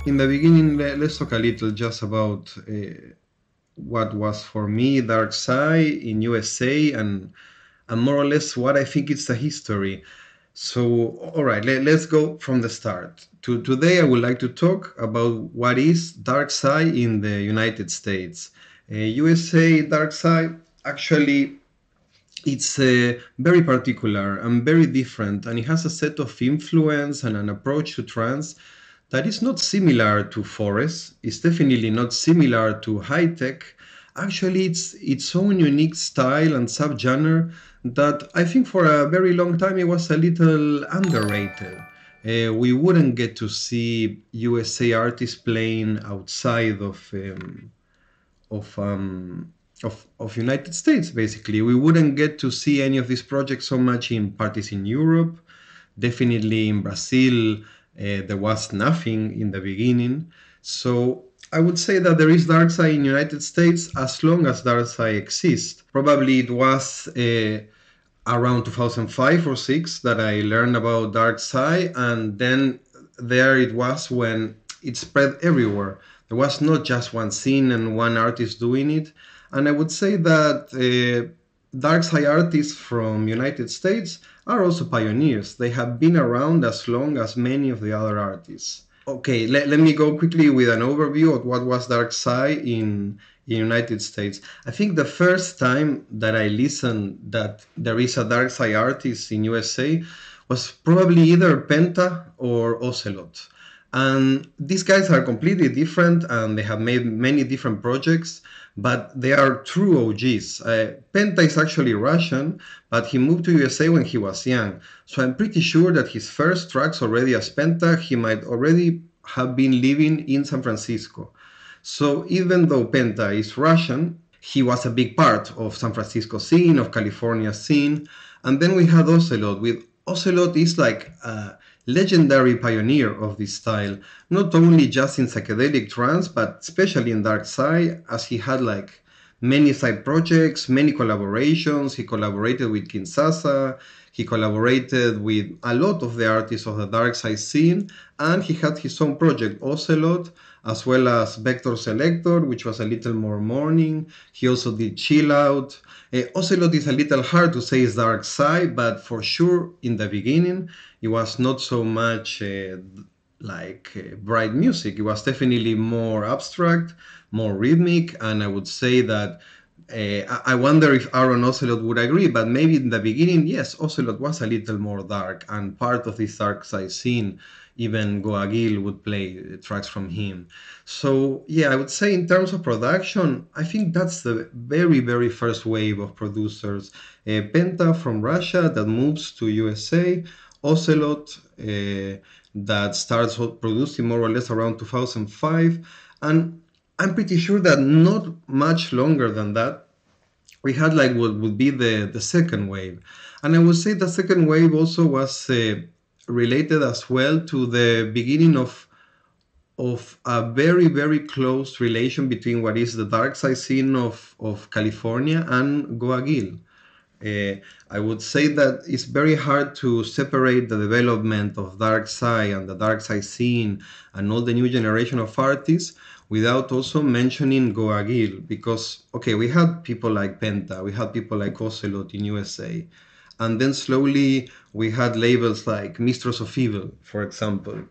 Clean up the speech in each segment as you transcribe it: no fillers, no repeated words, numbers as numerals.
in the beginning, let's talk a little just about what was for me Dark Side in USA and more or less what I think it's the history. So, all right, let's go from the start. Today, I would like to talk about what is Dark Side in the United States. USA Dark Side actually it's very particular and very different, and it has a set of influence and an approach to trance that is not similar to Forest. It's definitely not similar to high tech. Actually, it's its own unique style and subgenre that I think for a very long time it was a little underrated. We wouldn't get to see USA artists playing outside of um, of United States. Basically, we wouldn't get to see any of these projects so much in parties in Europe. Definitely in Brazil, there was nothing in the beginning. So I would say that there is dark side in United States as long as dark side exists. Probably it was around 2005 or 6 that I learned about dark side, and then there it was when it spread everywhere. There was not just one scene and one artist doing it, and I would say that dark side artists from United States are also pioneers. They have been around as long as many of the other artists. Okay, let me go quickly with an overview of what was dark side in United States. I think the first time that I listened that there is a dark side artist in USA was probably either Penta or Ocelot. And these guys are completely different and they have made many different projects, but they are true OGs. Penta is actually Russian, but he moved to USA when he was young. So I'm pretty sure that his first tracks already as Penta, he might already have been living in San Francisco. So even though Penta is Russian, he was a big part of San Francisco scene, of California scene. And then we had Ocelot. With Ocelot is like a legendary pioneer of this style, not only just in psychedelic trance, but especially in dark side, as he had like many side projects, many collaborations. He collaborated with Kinsasa, he collaborated with a lot of the artists of the dark side scene, and he had his own project, Ocelot, as well as Vector Selector, which was a little more morning. He also did Chill Out. Ocelot is a little hard to say is dark side, but for sure in the beginning it was not so much bright music. It was definitely more abstract, more rhythmic, and I would say that I wonder if Aaron Ocelot would agree, but maybe in the beginning, yes, Ocelot was a little more dark, and part of this dark side scene, even Goagil would play tracks from him. So yeah, I would say in terms of production, I think that's the very, very first wave of producers. Penta from Russia that moves to USA, Ocelot that starts producing more or less around 2005, and I'm pretty sure that not much longer than that, we had like what would be the second wave. And I would say the second wave also was related as well to the beginning of a very, very close relation between what is the dark side scene of California and Goagil. I would say that it's very hard to separate the development of dark side and the dark side scene and all the new generation of artists without also mentioning Goagil, because okay, we had people like Penta, we had people like Ocelot in USA, and then slowly we had labels like Mistress of Evil, for example.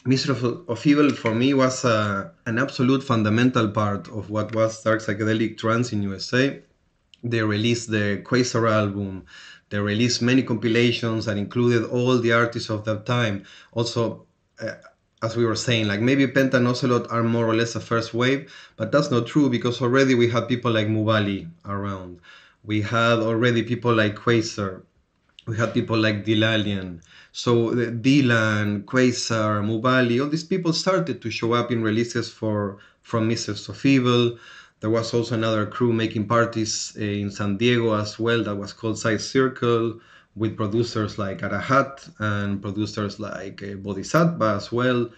Mistress of Evil for me was an absolute fundamental part of what was dark psychedelic trance in USA. They released the Quasar album. They released many compilations that included all the artists of that time. Also, as we were saying, like maybe Penta and Ocelot are more or less a first wave, but that's not true because already we had people like Mubali around. We had already people like Quasar. We had people like Dilalian. So Dylan, Quasar, Mubali, all these people started to show up in releases from Mistress of Evil. There was also another crew making parties in San Diego as well that was called Side Circle, with producers like Arahat and producers like Bodhisattva as well.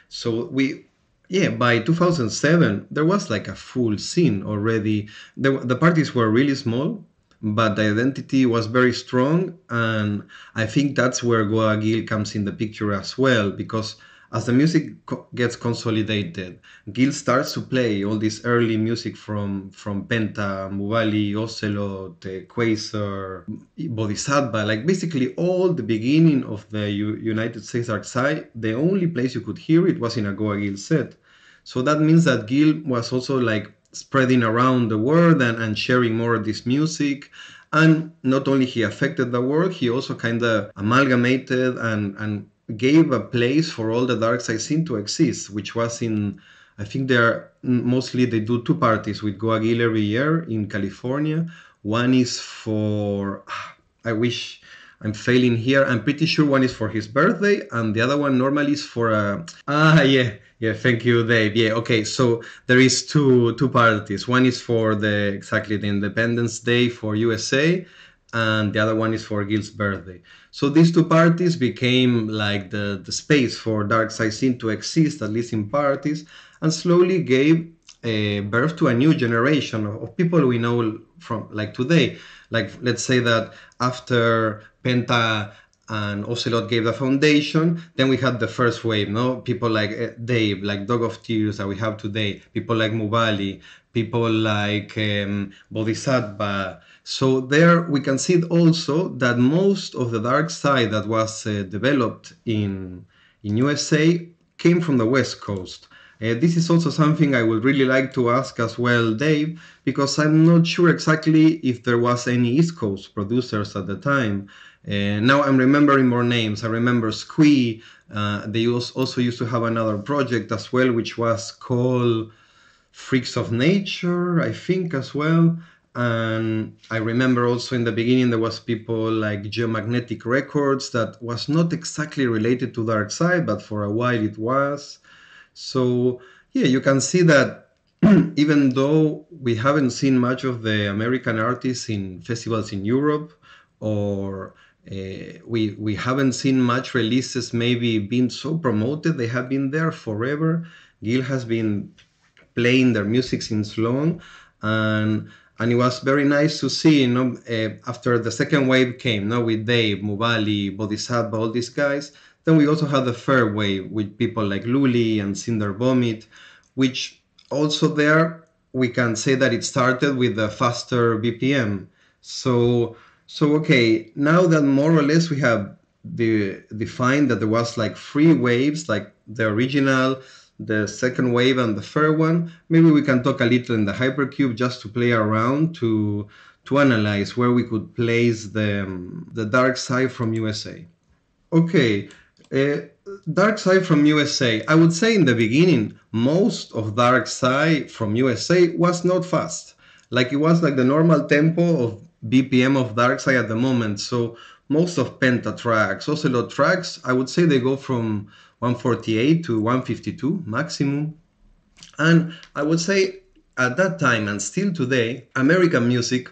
So yeah, by 2007, there was like a full scene already. The parties were really small, but the identity was very strong. And I think that's where Goagil comes in the picture as well, because as the music gets consolidated, Gil starts to play all this early music from Penta, Mubali, Ocelot, Quasar, Bodhisattva, like basically all the beginning of the United States Dark Side. The only place you could hear it was in a Goa Gil set. So that means that Gil was also like spreading around the world and sharing more of this music. And not only he affected the world, he also kind of amalgamated and gave a place for all the dark side scene to exist, which was in, I think they're mostly they do two parties with Goa Gil every year in California. One is for, I wish I'm failing here. I'm pretty sure one is for his birthday, and the other one normally is for a. Yeah, yeah. Thank you, Dave. Yeah, okay. So there is two parties. One is for the exactly the Independence Day for USA, and the other one is for Gil's birthday. So these two parties became like the space for Dark Side Scene to exist, at least in parties, and slowly gave birth to a new generation of people we know from like today. Like let's say that after Penta and Ocelot gave the foundation, then we had the first wave, no? People like Dave, like Dog of Tears that we have today, people like Mubali, people like Bodhisattva. So there we can see also that most of the dark side that was developed in USA came from the West Coast. This is also something I would really like to ask as well, Dave, because I'm not sure exactly if there was any East Coast producers at the time. Now I'm remembering more names. I remember Squee. They also used to have another project as well, which was called Freaks of Nature, I think, as well. And I remember also in the beginning there was people like Geomagnetic Records that was not exactly related to Dark Side, but for a while it was. So yeah, you can see that even though we haven't seen much of the American artists in festivals in Europe, or we haven't seen much releases maybe being so promoted, they have been there forever. Gil has been playing their music since long, and it was very nice to see, after the second wave came, with Dave, Mubali, Bodhisattva, all these guys. Then we also had the third wave with people like Luli and Cinder Vomit, which also there we can say that it started with the faster BPM. So okay, now that more or less we have defined that there was like three waves, like the original, the second wave, and the third one, maybe we can talk a little in the Hypercube just to play around to analyze where we could place the Dark Side from USA. Okay, uh, Dark Side from USA. I would say in the beginning, most of Dark Side from USA was not fast. Like it was like the normal tempo of BPM of Dark Side at the moment. So most of Penta tracks, Ocelot tracks, I would say they go from 148 to 152 maximum. And I would say at that time and still today, American music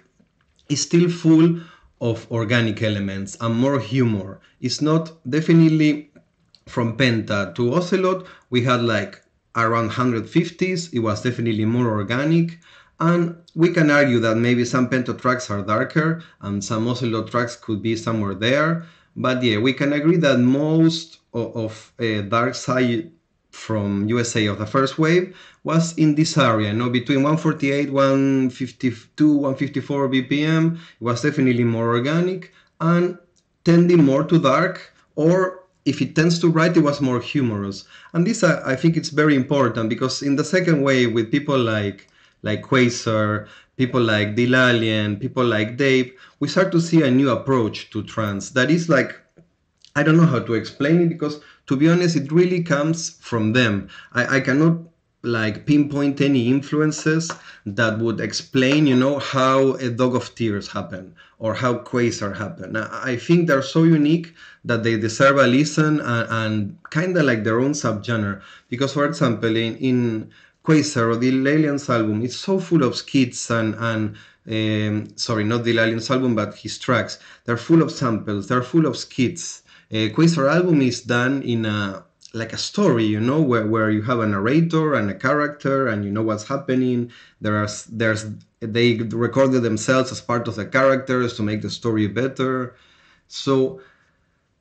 is still full of organic elements and more humor. It's not definitely from Penta to Ocelot, we had like around 150s. It was definitely more organic. And we can argue that maybe some Penta tracks are darker and some Ocelot tracks could be somewhere there. But yeah, we can agree that most of Dark Side from USA of the first wave was in this area, between 148, 152, 154 BPM. It was definitely more organic and tending more to dark, or if it tends to bright, it was more humorous. And this, I think it's very important because in the second wave, with people like Quasar, people like Dilalian, people like Dave, we start to see a new approach to trance that is like, I don't know how to explain it because, to be honest, it really comes from them. I cannot like pinpoint any influences that would explain, how a Dog of Tears happened or how Quasar happened. I think they're so unique that they deserve a listen and kind of like their own subgenre. Because, for example, in Quasar or the Aliens album, it's so full of skits and sorry, not the Aliens album, but his tracks. They're full of samples. They're full of skits. Quasar album is done in like a story, where you have a narrator and a character, and you know what's happening. They recorded themselves as part of the characters to make the story better. So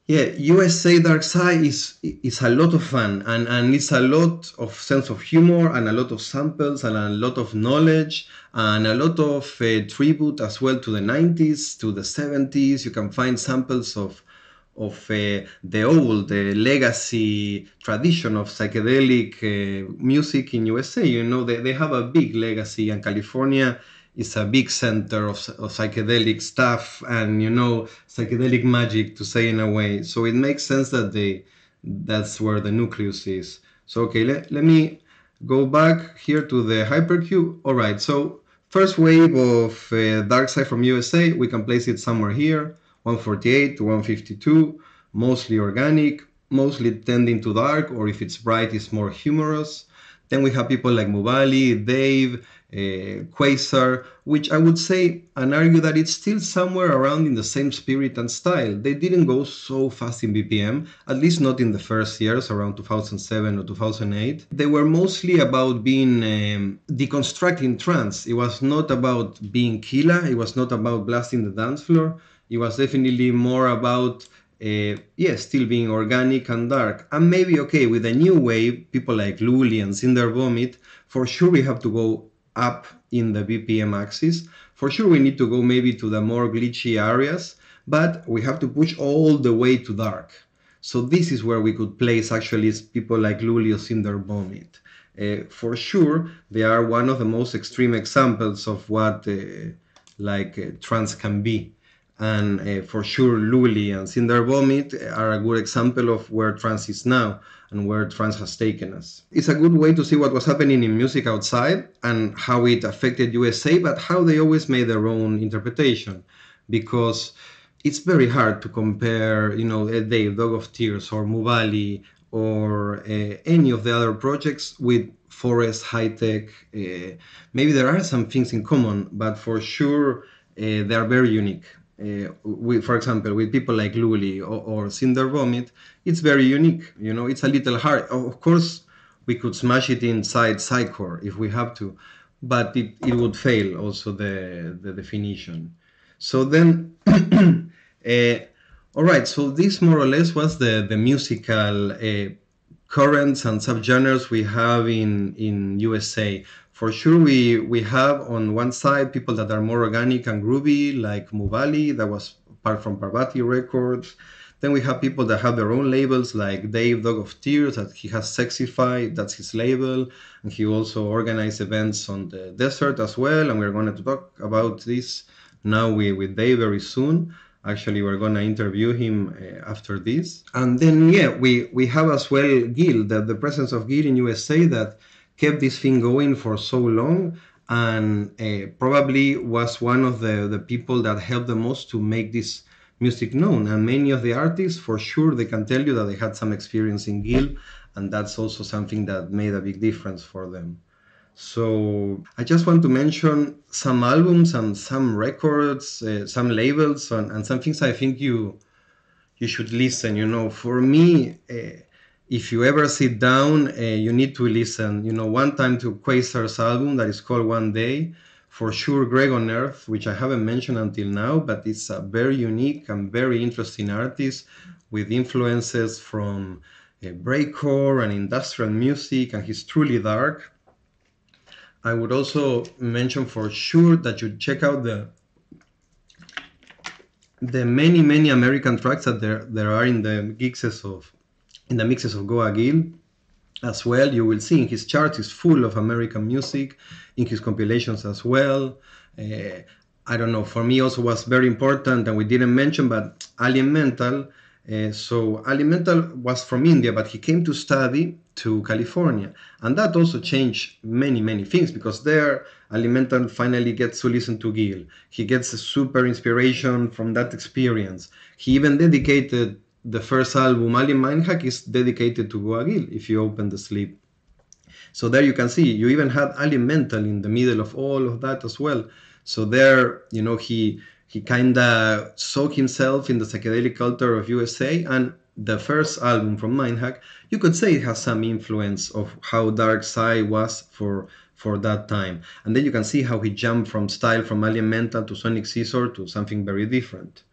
Yeah, USA Dark Side is a lot of fun, and it's a lot of sense of humor and a lot of samples and a lot of knowledge and a lot of tribute as well to the 90s, to the 70s. You can find samples of the old legacy tradition of psychedelic music in USA. You know, they have a big legacy, and California is a big center of psychedelic stuff and, you know, psychedelic magic, to say in a way. So it makes sense that that's where the nucleus is. So okay, let me go back here to the hypercube. All right, so first wave of Dark Side from USA, we can place it somewhere here, 148 to 152, mostly organic, mostly tending to dark, or if it's bright, it's more humorous. Then we have people like Mubali, Dave, Quasar, which I would say and argue that it's still somewhere around in the same spirit and style. They didn't go so fast in BPM, at least not in the first years, around 2007 or 2008. They were mostly about being deconstructing trance. It was not about being killer, it was not about blasting the dance floor. It was definitely more about yeah, still being organic and dark. And maybe, okay, with a new wave, people like Luli and Cinder Vomit, for sure we have to go up in the BPM axis. For sure we need to go maybe to the more glitchy areas, but we have to push all the way to dark. So this is where we could place actually people like Luli or Cinder Vomit. For sure, they are one of the most extreme examples of what trance can be. And for sure, Luli and Cinder Vomit are a good example of where trance is now and where trance has taken us. It's a good way to see what was happening in music outside and how it affected USA, but how they always made their own interpretation. Because it's very hard to compare, you know, Dave, Dog of Tears, or Mubali, or any of the other projects with Forest High Tech. Maybe there are some things in common, but for sure they are very unique. For example, with people like Luli or Cinder Vomit, it's very unique. You know, it's a little hard. Of course, we could smash it inside Psycore if we have to, but it would fail also the definition. So then, all right. So this more or less was the musical currents and subgenres we have in USA. For sure, we have on one side people that are more organic and groovy, like Mubali, that was part from Parvati Records. Then we have people that have their own labels, like Dave, Dog of Tears, that he has Sexify, that's his label. And he also organized events on the desert as well. And we're going to talk about this now with Dave very soon. Actually, we're going to interview him after this. And then, yeah, we have as well Gil, the presence of Gil in USA that kept this thing going for so long, and probably was one of the people that helped the most to make this music known. And many of the artists, for sure, they can tell you that they had some experience in Gil, and that's also something that made a big difference for them. So I just want to mention some albums and some records, some labels, and some things I think you should listen. You know, for me, if you ever sit down, you need to listen. You know, one time to Quasar's album that is called One Day. For sure, Greg on Earth, which I haven't mentioned until now, but it's a very unique and very interesting artist with influences from breakcore and industrial music, and he's truly dark. I would also mention for sure that you check out the many American tracks that there are in the mixes of Goa Gil as well. You will see in his charts is full of American music, in his compilations as well. I don't know, for me also was very important, and we didn't mention, but Alien Mental. So Alien Mental was from India, but he came to study to California, and that also changed many things, because there Alien Mental finally gets to listen to Gil. He gets a super inspiration from that experience. He even dedicated the first album, Alien Mindhack, is dedicated to Goa Gil, if you open the sleep. So there you can see, you even had Alien Mental in the middle of all of that as well. So there, you know, he kind of soaked himself in the psychedelic culture of USA, and the first album from Mindhack, you could say it has some influence of how Dark Side was for that time. And then you can see how he jumped from style from Alien Mental to Sonic Scissor to something very different.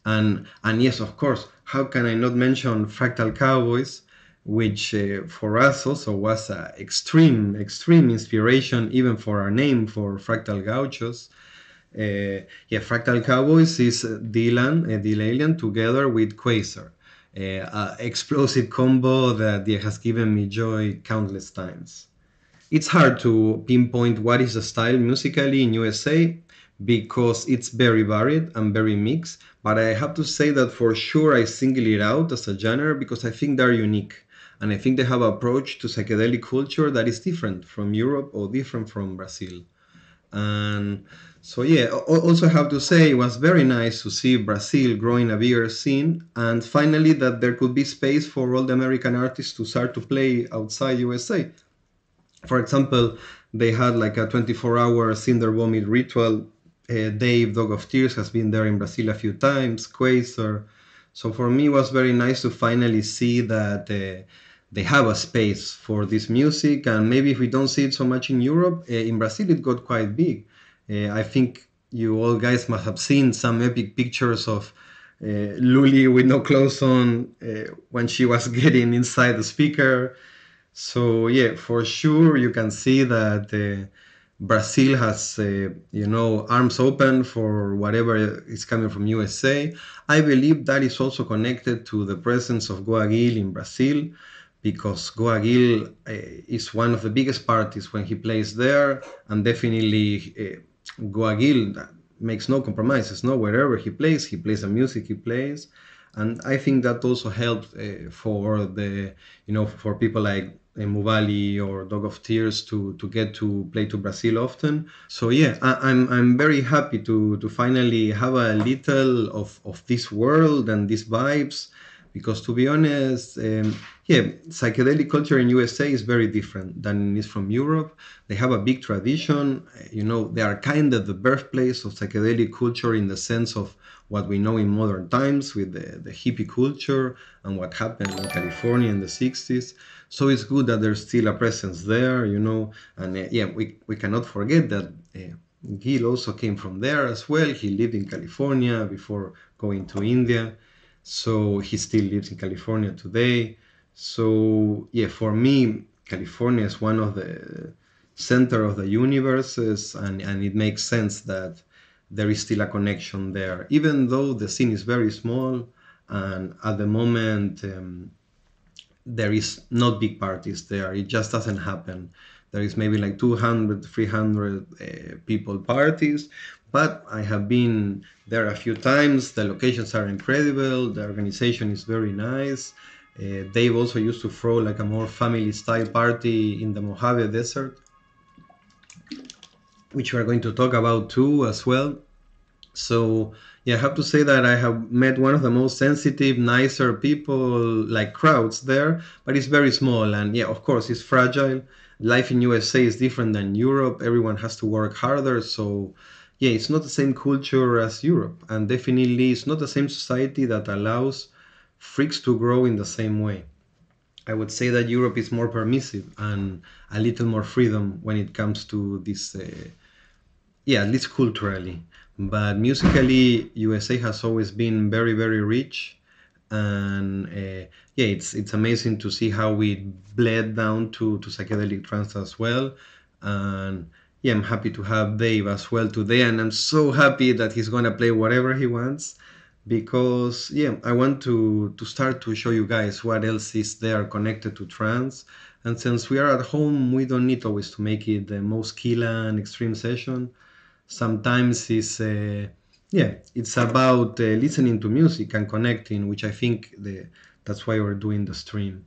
And yes, of course, how can I not mention Fractal Cowboys, which for us also was a extreme inspiration, even for our name, for Fractal Gauchos. Yeah, Fractal Cowboys is Dylan together with Quasar. Explosive combo that yeah, has given me joy countless times. It's hard to pinpoint what is the style musically in USA because it's very varied and very mixed. But I have to say that for sure I single it out as a genre because I think they're unique. And I think they have an approach to psychedelic culture that is different from Europe or different from Brazil. And so, yeah, also have to say it was very nice to see Brazil growing a bigger scene and finally that there could be space for all the American artists to start to play outside USA. For example, they had like a 24-hour Cinder Vomit ritual. Dave, Dog of Tears, has been there in Brazil a few times, Quasar. So for me, it was very nice to finally see that they have a space for this music. And maybe if we don't see it so much in Europe, in Brazil it got quite big. I think you all guys must have seen some epic pictures of Luli with no clothes on when she was getting inside the speaker. So yeah, for sure you can see that Brazil has arms open for whatever is coming from USA. I believe that is also connected to the presence of Goa Gil in Brazil because Goa Gil is one of the biggest parties when he plays there, and definitely Goa Gil makes no compromises. No, wherever he plays the music he plays, and I think that also helped for the for people like Muvali or Dog of Tears to get to play to Brazil often. So yeah, I'm very happy to finally have a little of this world and these vibes because to be honest, yeah, psychedelic culture in USA is very different than it is from Europe. They have a big tradition. They are kind of the birthplace of psychedelic culture in the sense of what we know in modern times with the hippie culture and what happened in California in the 60s. So it's good that there's still a presence there. And yeah, we cannot forget that Gil also came from there as well. He lived in California before going to India. So he still lives in California today. So yeah, for me, California is one of the center of the universes, and it makes sense that there is still a connection there, even though the scene is very small, and at the moment there is not big parties there. It just doesn't happen. There is maybe like 200, 300 people parties, but I have been there a few times. The locations are incredible. The organization is very nice. Dave also used to throw like a more family style party in the Mojave Desert, which we are going to talk about too as well. So yeah, I have to say that I have met one of the most sensitive, nicer people, like crowds there, but it's very small and yeah, of course, it's fragile. Life in USA is different than Europe. Everyone has to work harder, so yeah, it's not the same culture as Europe, and definitely it's not the same society that allows freaks to grow in the same way. I would say that Europe is more permissive and a little more freedom when it comes to this yeah, at least culturally. But musically, USA has always been very, very rich, and yeah, it's amazing to see how we bled down to psychedelic trance as well. And yeah, I'm happy to have Dave as well today, and I'm so happy that he's gonna play whatever he wants because yeah, I want to start to show you guys what else is there connected to trance. And since we are at home, we don't need always to make it the most killer and extreme session. Sometimes yeah, it's about listening to music and connecting, which I think that's why we're doing the stream.